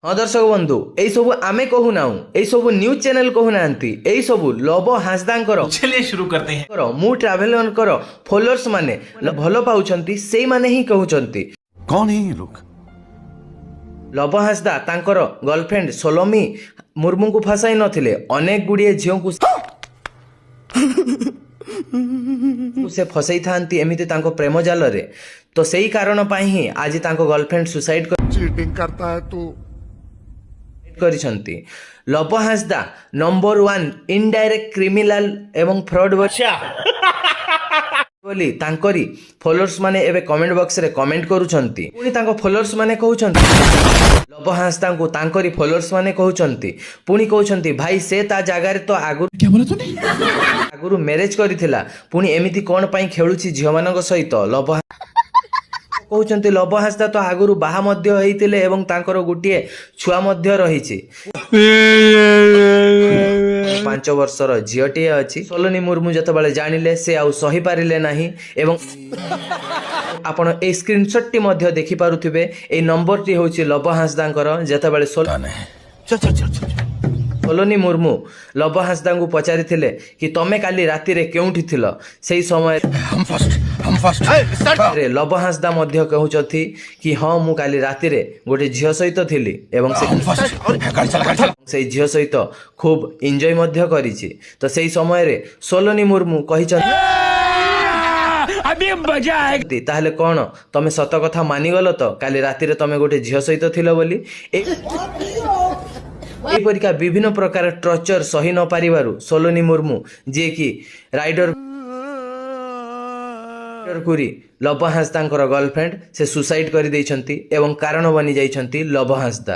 हाँ दर्शक बंधु यही सब आमे कहूना यही सब न्यूज चैनल कहूना यही सब लव हासदा चलिए शुरू करते हैं। मु ट्राभेलर फॉलोअर्स माने भल पाउछंती सेई माने ही कहउछंती। कौन है ये लोग? लव हासदा तांकर गर्लफ्रेंड सोलोमी मुर्मू को फसाई नथिले अनेक गुड़िए झियों को से फसाई थांती एमिति तांको प्रेम जाल रे। तो सेई कारण पाई ही आज तांको गर्लफ्रेंड सुसाइड चीटिंग करता है तू। करिसंती। Lav Hasda number 1 indirect criminal एवं फ्रॉड बोली तांकरी फॉलोअर्स माने एबे कमेंट बॉक्स रे कमेंट करूछंती। पुनी तांको फॉलोअर्स माने कहउछंती लव हासदा को तांकरी फॉलोअर्स माने कहउछंती पुनी कहउछंती भाई से ता जागा रे तो आगु क्या बोला तूने? आगुरु मैरिज करिथिला पुनी एमिति कोन पई खेलुछि झियो मानक सहित। लव कहउछंती लव हासदा तो आगुरु बाहा मध्य होइतिले एवं तांकर गुटिए छुआ मध्य रहिछि। 5 वर्षर झीटीए अच्छी। सोलोनी मुर्मू जिते जानिले से आउ सही पारिले नहीं एवं आपण ए स्क्रीनशॉट टी मध्य देखि पारुथिबे। ए नंबर टी होछि लव हासदांकर जिते सोलोनी मुर्मू लव हासदा को पचारि थिले कि तमे काली राति रे केउठी थिलो सेही समय रे लव हासदा मध्य कहउछथि कि हां मु काली राति रे गोटे झियो सहित थिली एवं से झियो सहित खूब एंजॉय मध्य करिछि। तो सेही समय रे सोलोनी मुर्मू कहिछथि अभी मजा आए ताहले कोन तमे सत कथा मानि गलो तो काली राति रे तमे गोटे झियो सहित थिलो बोली। एपरिका विभिन्न प्रकार टर्चर सही न पारिबारु सोलोनी मुर्मू जे कि राइडर कुरी लव हासदांकर गर्लफ्रेंड से सुसाइड कर देइछंती एवं कारण बनी जाइछंती लव हासदा।